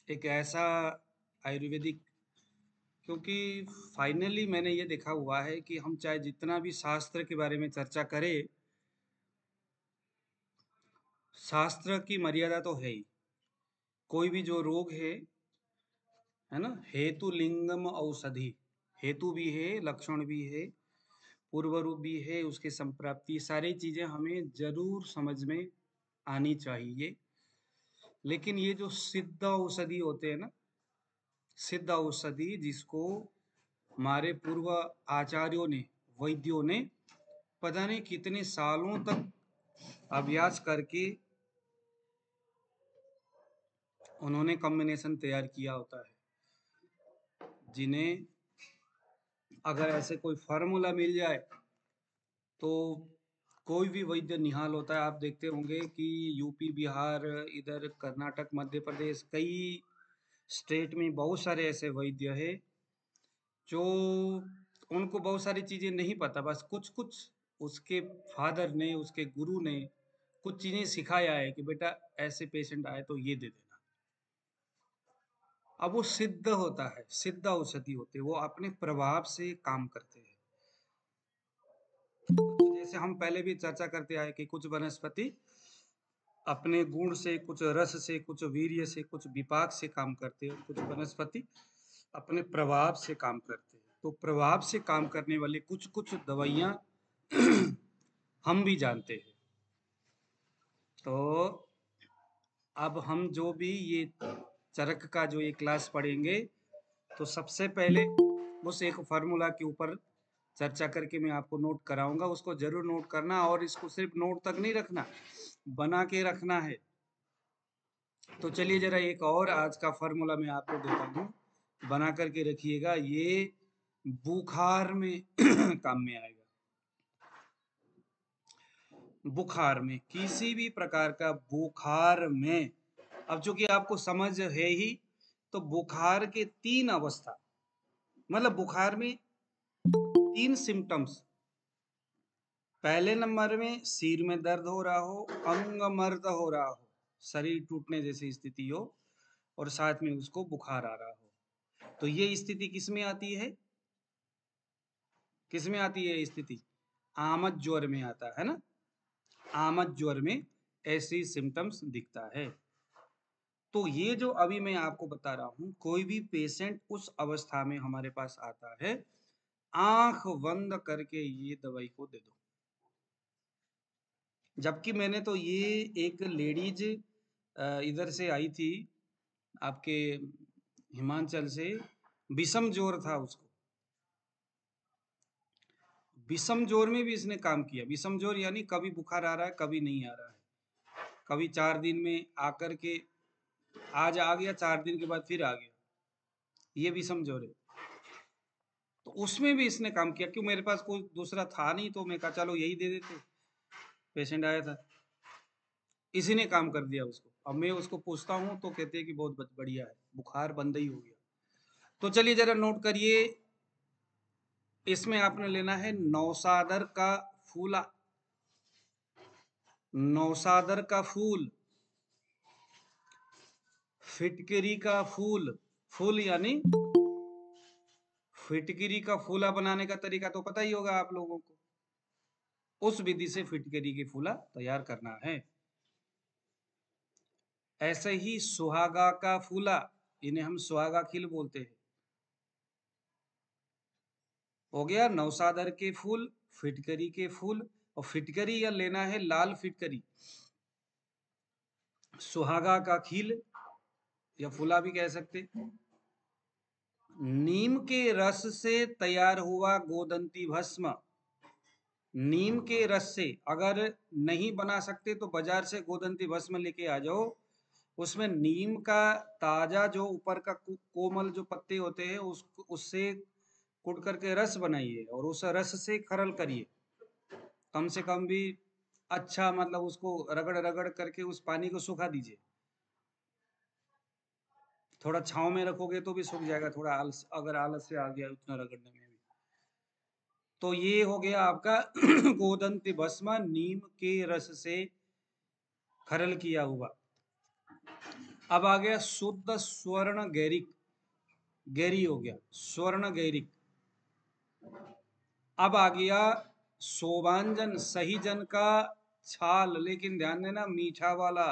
एक ऐसा आयुर्वेदिक, क्योंकि फाइनली मैंने ये देखा हुआ है कि हम चाहे जितना भी शास्त्र के बारे में चर्चा करें, शास्त्र की मर्यादा तो है ही। कोई भी जो रोग है ना, हेतु लिंगम औषधि, हेतु भी है, लक्षण भी है, पूर्व रूप भी है, उसके संप्राप्ति, सारी चीजें हमें जरूर समझ में आनी चाहिए। लेकिन ये जो सिद्ध औषधि होते हैं ना, सिद्ध औषधि जिसको हमारे पूर्व आचार्यों ने, वैद्यों ने पता नहीं कितने सालों तक अभ्यास करके उन्होंने कॉम्बिनेशन तैयार किया होता है, जिन्हें अगर ऐसे कोई फार्मूला मिल जाए तो कोई भी वैद्य निहाल होता है। आप देखते होंगे कि यूपी, बिहार, इधर कर्नाटक, मध्य प्रदेश, कई स्टेट में बहुत सारे ऐसे वैद्य हैं जो, उनको बहुत सारी चीजें नहीं पता, बस कुछ कुछ उसके फादर ने, उसके गुरु ने कुछ चीजें सिखाया है कि बेटा ऐसे पेशेंट आए तो ये दे देना। अब वो सिद्ध होता है, सिद्ध औषधि होते हैं, वो अपने प्रभाव से काम करते हैं। तो जैसे हम पहले भी चर्चा करते आए कि कुछ वनस्पति अपने गुण से, कुछ रस से, कुछ वीर्य से, कुछ विपाक से काम करते हैं, कुछ वनस्पति अपने प्रभाव से काम करते हैं। तो प्रभाव से काम करने वाले कुछ कुछ दवाइयां हम भी जानते हैं। तो अब हम जो भी ये चरक का जो ये क्लास पढ़ेंगे, तो सबसे पहले उस एक फार्मूला के ऊपर चर्चा करके मैं आपको नोट कराऊंगा, उसको जरूर नोट करना, और इसको सिर्फ नोट तक नहीं रखना, बना के रखना है। तो चलिए जरा एक और आज का फार्मूला मैं आपको देता हूँ, बना करके रखिएगा, ये बुखार में काम में आएगा। बुखार में, किसी भी प्रकार का बुखार में, अब चूंकि आपको समझ है ही, तो बुखार के तीन अवस्था, मतलब बुखार में तीन सिम्टम्स। पहले नंबर में सिर में दर्द हो रहा हो, अंग मर्द हो रहा हो, शरीर टूटने जैसी स्थिति हो, और साथ में उसको बुखार आ रहा हो, तो ये स्थिति किस में आती है? किस में आती है स्थिति? आमद ज्वर में आता है ना। आमद ज्वर में ऐसी सिम्टम्स दिखता है। तो ये जो अभी मैं आपको बता रहा हूं, कोई भी पेशेंट उस अवस्था में हमारे पास आता है, आंख बंद करके ये दवाई को दे दो। जबकि मैंने तो ये एक लेडीज इधर से आई थी, आपके हिमाचल से, विषम जोर था उसको, विषम जोर में भी इसने काम किया। विषम जोर यानी कभी बुखार आ रहा है, कभी नहीं आ रहा है, कभी 4 दिन में आकर के आज आ गया, 4 दिन के बाद फिर आ गया, ये विषम जोर है। तो उसमें भी इसने काम किया। क्यों, मेरे पास कोई दूसरा था नहीं, तो मैं कहा चलो यही दे देते, पेशेंट आया था, इसी ने काम कर दिया उसको। अब मैं उसको पूछता हूँ तो कहते हैं कि बहुत बढ़िया है, बुखार बंद ही हो गया। तो चलिए जरा नोट करिए, इसमें आपने लेना है नौसादर का फूला, नौसादर का फूल, फिटकरी का फूल, फूल यानी फिटकरी का फूला बनाने का तरीका तो पता ही होगा आप लोगों को, उस विधि से फिटकरी के फूला तैयार करना है। ऐसे ही सुहागा का फूला, इन्हें हम सुहागा खिल बोलते हैं। हो गया नौसादर के फूल, फिटकरी के फूल, और फिटकरी या लेना है लाल फिटकरी, सुहागा का खील या फूला भी कह सकते। नीम के रस से तैयार हुआ गोदंती भस्म, नीम के रस से अगर नहीं बना सकते तो बाजार से गोदंती भस्म लेके आ जाओ, उसमें नीम का ताजा जो ऊपर का कोमल जो पत्ते होते हैं उससे कुट करके रस बनाइए, और उस रस से खरल करिए, कम से कम भी अच्छा, मतलब उसको रगड़ रगड़ करके उस पानी को सुखा दीजिए। थोड़ा छांव में रखोगे तो भी सूख जाएगा, थोड़ा आलस अगर आलस से आ गया उतना रगड़ने में भी। तो ये हो गया आपका गोदंती भस्म, नीम के रस से खरल किया हुआ। अब आ गया शुद्ध स्वर्ण गैरिक, गैरी हो गया स्वर्ण गैरिक। अब आ गया शोभांजन सही जन का छाल, लेकिन ध्यान देना मीठा वाला।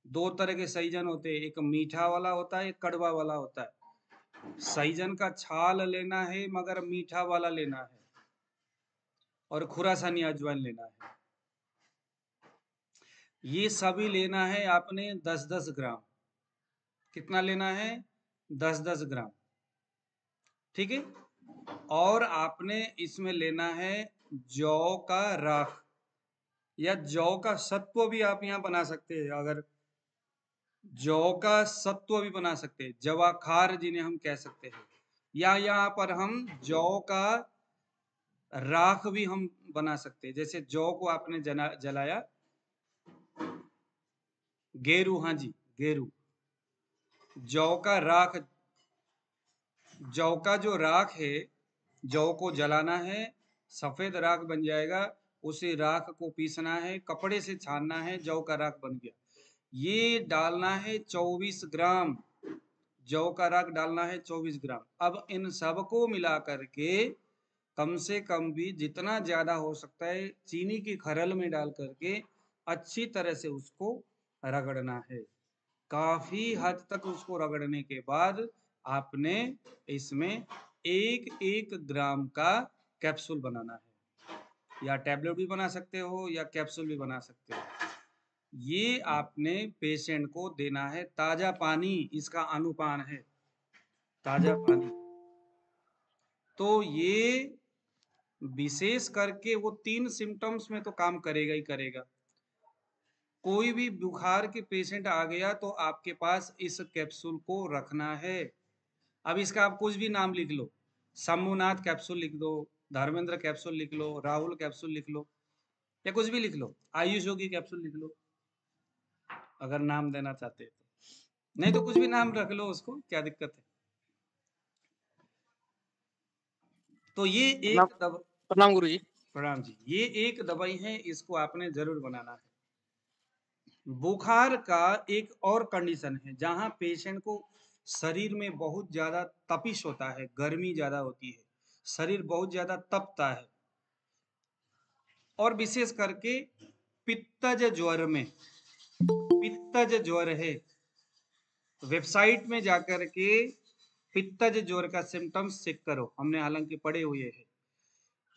दो तरह के सहीजन होते हैं, एक मीठा वाला होता है, एक कड़वा वाला होता है। सहीजन का छाल लेना है मगर मीठा वाला लेना है, और खुरासानी अजवाइन लेना है। ये सभी लेना है आपने 10-10 ग्राम। कितना लेना है? 10-10 ग्राम, ठीक है। और आपने इसमें लेना है जौ का राख, या जौ का सत्व भी आप यहाँ बना सकते हैं। अगर जौ का सत्व भी बना सकते हैं, जवाखार जिन्हें हम कह सकते हैं, या यहाँ पर हम जौ का राख भी हम बना सकते हैं। जैसे जौ को आपने जलाया, गेरू, हाँ जी गेरू, जौ का राख, जौ का जो राख है, जौ को जलाना है, सफेद राख बन जाएगा। उसी राख को पीसना है, कपड़े से छानना है, जौ का राख बन गया। ये डालना है 24 ग्राम, जौ का राख डालना है 24 ग्राम। अब इन सबको मिला करके कम से कम भी जितना ज्यादा हो सकता है चीनी की खरल में डाल करके अच्छी तरह से उसको रगड़ना है। काफी हद तक उसको रगड़ने के बाद आपने इसमें 1-1 ग्राम का कैप्सूल बनाना है, या टैबलेट भी बना सकते हो या कैप्सूल भी बना सकते हो। ये आपने पेशेंट को देना है। ताजा पानी इसका अनुपान है, ताजा पानी। तो ये विशेष करके वो 3 सिम्टम्स में तो काम करेगा ही करेगा। कोई भी बुखार के पेशेंट आ गया तो आपके पास इस कैप्सूल को रखना है। अब इसका आप कुछ भी नाम लिख लो, शंभुनाथ कैप्सूल लिख दो, धर्मेंद्र कैप्सूल लिख लो, राहुल कैप्सूल लिख लो, या कुछ भी लिख लो, आयुष योगी कैप्सूल लिख लो, अगर नाम देना चाहते हैं तो। नहीं तो कुछ भी नाम रख लो उसको, क्या दिक्कत है। तो ये प्रणाम, एक दवा, प्रणाम गुरुजी। प्रणाम जी, ये एक दवाई है, इसको आपने जरूर बनाना है। बुखार का एक और कंडीशन है जहां पेशेंट को शरीर में बहुत ज्यादा तपिश होता है, गर्मी ज्यादा होती है, शरीर बहुत ज्यादा तपता है, और विशेष करके पित्तज ज्वर में, पित्तज ज्वर है, वेबसाइट में जाकर के पित्तज ज्वर का सिम्टम्स चेक करो, हमने हालांकि पढ़े हुए हैं।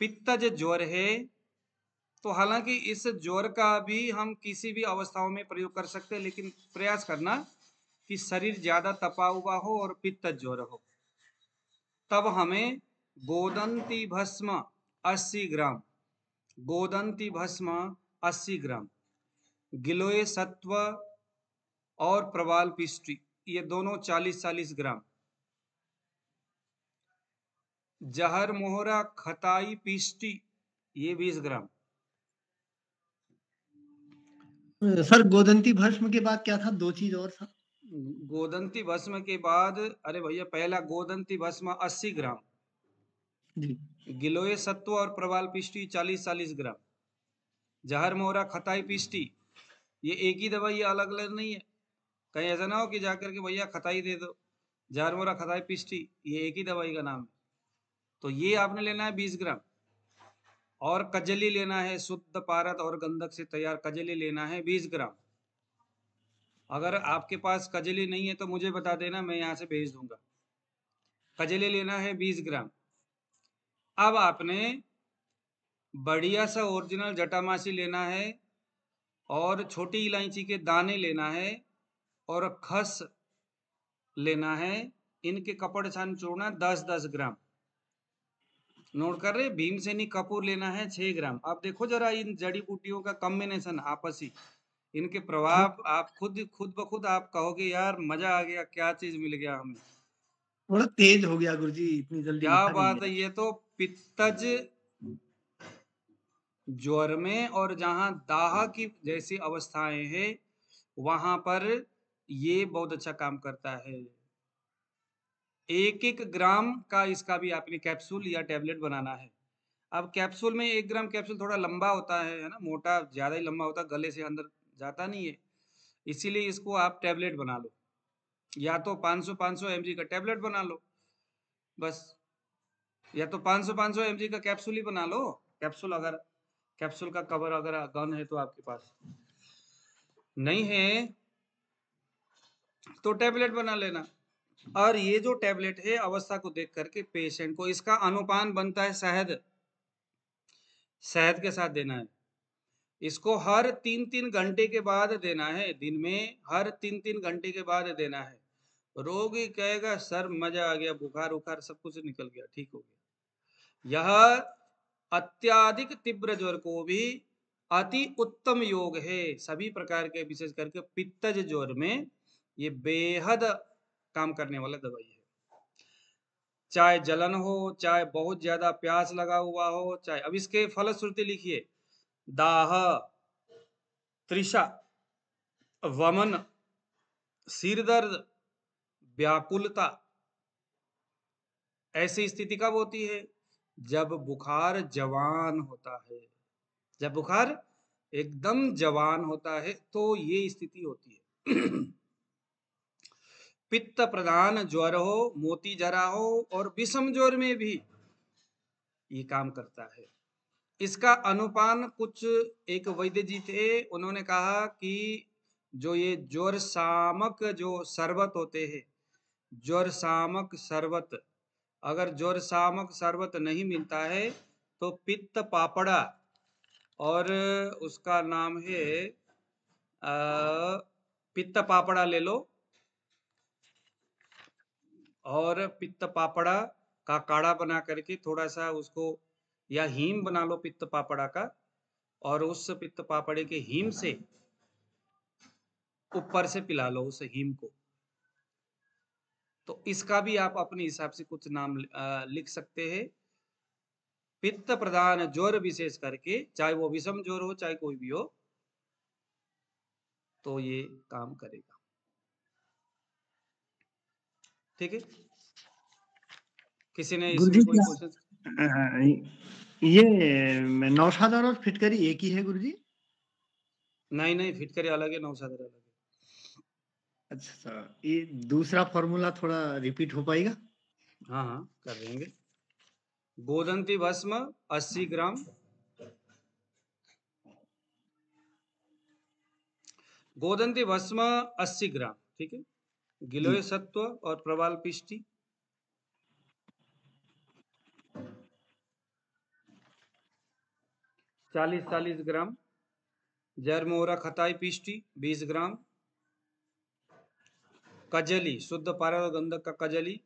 पित्तज ज्वर है तो हालांकि इस ज्वर का भी हम किसी भी अवस्थाओं में प्रयोग कर सकते हैं, लेकिन प्रयास करना कि शरीर ज्यादा तपा हुआ हो और पित्त ज्वर हो। तब हमें गोदंती भस्म 80 ग्राम, गोदंती भस्म 80 ग्राम, गिलोय सत्व और प्रवाल पिष्टी ये दोनों 40-40 ग्राम, जहर मोहरा खताई पिष्टी ये 20 ग्राम। सर गोदंती भस्म के बाद क्या था? 2 चीज और था। गोदंती भस्म के बाद, अरे भैया पहला गोदंती भस्म 80 ग्राम जी। गिलोय सत्व और प्रवाल पिष्टी 40-40 ग्राम, जहर मोहरा खताई पिष्टी ये एक ही दवाई, ये अलग अलग नहीं है। कहीं ऐसा ना हो कि जाकर के भैया खताई दे दो, जहर मोहरा खताई पिष्टी ये एक ही दवाई का नाम है। तो ये आपने लेना है 20 ग्राम। और कजली लेना है, शुद्ध पारद और गंधक से तैयार कजली लेना है 20 ग्राम। अगर आपके पास कजली नहीं है तो मुझे बता देना, मैं यहाँ से भेज दूंगा। कजली लेना है 20 ग्राम। अब आपने बढ़िया सा ओरिजिनल जटामासी लेना है, और छोटी इलायची के दाने लेना है, और खस लेना है। इनके कपड़ छान चूर्णा 10-10 ग्राम। नोट कर रहे? भीमसेनी कपूर लेना है 6 ग्राम। अब देखो जरा इन जड़ी बूटियों का कॉम्बिनेशन आपसी, इनके प्रभाव आप खुद ब खुद आप कहोगे यार मजा आ गया, क्या चीज मिल गया हमें। थोड़ा तेज हो गया गुरुजी, इतनी जल्दी क्या लिखा नहीं बात है, गया। ये तो पित्तज ज्वर में, और जहां दाह की जैसी अवस्थाएं हैं वहां पर ये बहुत अच्छा काम करता है। 1-1 ग्राम का इसका भी आपने कैप्सूल या टैबलेट बनाना है। अब कैप्सूल में 1 ग्राम कैप्सूल थोड़ा लंबा होता है ना, मोटा ज्यादा ही लंबा होता है, गले से अंदर जाता नहीं है। इसीलिए इसको आप टैबलेट बना लो, या तो 500 mg का टैबलेट बना लो बस, या तो 500 mg का कैप्सूल ही बना लो। कैप्सूल, अगर कैप्सूल का कवर अगर गन है तो आपके पास, नहीं है तो टैबलेट बना लेना। और ये जो टैबलेट है अवस्था को देख करके पेशेंट को इसका अनुपान बनता है शहद, शहद के साथ देना है। इसको हर 3-3 घंटे के बाद देना है, दिन में हर 3-3 घंटे के बाद देना है। रोगी कहेगा सर मजा आ गया, बुखार उखार सब कुछ निकल गया, ठीक हो गया। यह अत्याधिक तीव्र ज्वर को भी अति उत्तम योग है। सभी प्रकार के, विशेष करके पित्तज ज्वर में ये बेहद काम करने वाला दवाई है। चाहे जलन हो, चाहे बहुत ज्यादा प्यास लगा हुआ हो, चाहे, अब इसके फलश्रुति लिखिए, दाह, तृषा, वमन, सिर दर्द, व्याकुलता। ऐसी स्थिति कब होती है? जब बुखार जवान होता है, जब बुखार एकदम जवान होता है तो ये स्थिति होती है। पित्त प्रधान ज्वर हो, मोती जरा हो और विषम ज्वर में भी ये काम करता है। इसका अनुपान कुछ, एक वैद्य जी थे, उन्होंने कहा कि जो ये ज्वर शामक जो शरबत होते हैं, ज्वर शामक शरबत, अगर ज्वर शामक शरबत नहीं मिलता है तो पित्त पापड़ा, और उसका नाम है पित्त पापड़ा ले लो, और पित्त पापड़ा का काढ़ा बना करके थोड़ा सा उसको, या हीम बना लो पित्त पापड़ा का, और उस पित्त पापड़े के हीम से ऊपर से पिला लो उस हीम को। तो इसका भी आप अपने हिसाब से कुछ नाम लिख सकते हैं। पित्त प्रधान ज्वर विशेष करके, चाहे वो विषम ज्वर हो चाहे कोई भी हो, तो ये काम करेगा। ठीक है, किसी ने गुरुजी इसमें कोई क्या क्वेश्चन? ये नौशाद और फिटकरी एक ही है गुरुजी? नहीं नहीं, फिटकरी अलग है, नौशाद अलग है। अच्छा, ये दूसरा फॉर्मूला थोड़ा रिपीट हो पाएगा? हाँ हाँ, कर देंगे। गोदंती भस्म 80 ग्राम, गोदंती भस्म 80 ग्राम, ठीक है। जी। गिलोय सत्व और प्रवाल पिष्टी 40-40 ग्राम, जरमोरा खताई पिष्टी 20 ग्राम, कजली शुद्ध पारद गंधक का कजली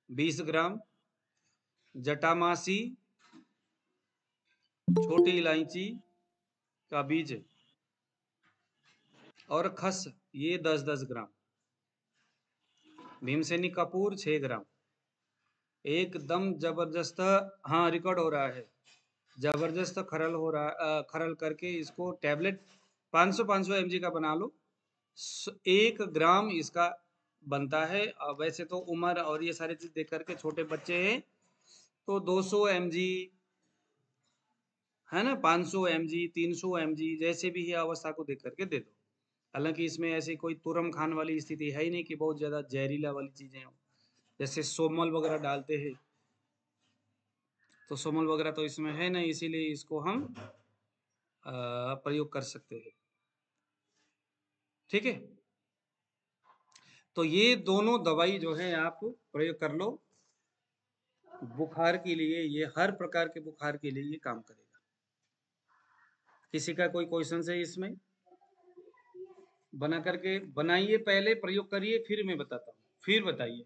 20 ग्राम, जटामासी छोटी इलायची का बीज और खस, ये 10-10 ग्राम, भीमसेनी कपूर 6 ग्राम। एकदम जबरदस्त, हाँ रिकॉर्ड हो रहा है, जबरदस्त खरल हो रहा, खरल करके इसको टैबलेट 500 mg का बना लो। 1 ग्राम इसका बनता है। वैसे तो उम्र और ये सारी चीज देख करके छोटे बच्चे हैं तो 200 mg है ना, 500 mg, 300 mg, जैसे भी है अवस्था को देख करके दे दो। हालांकि इसमें ऐसी कोई तुरम खान वाली स्थिति है ही नहीं कि बहुत ज्यादा जहरीला वाली चीजें हो, जैसे सोमल वगैरह डालते हैं, तो सोमल वगैरह तो इसमें है नहीं, इसीलिए इसको हम प्रयोग कर सकते हैं। ठीक है, तो ये दोनों दवाई जो है आप प्रयोग कर लो बुखार के लिए, ये हर प्रकार के बुखार के लिए ये काम करेगा। किसी का कोई क्वेश्चन है इसमें? बना करके बनाइए, पहले प्रयोग करिए, फिर मैं बताता हूँ, फिर बताइए।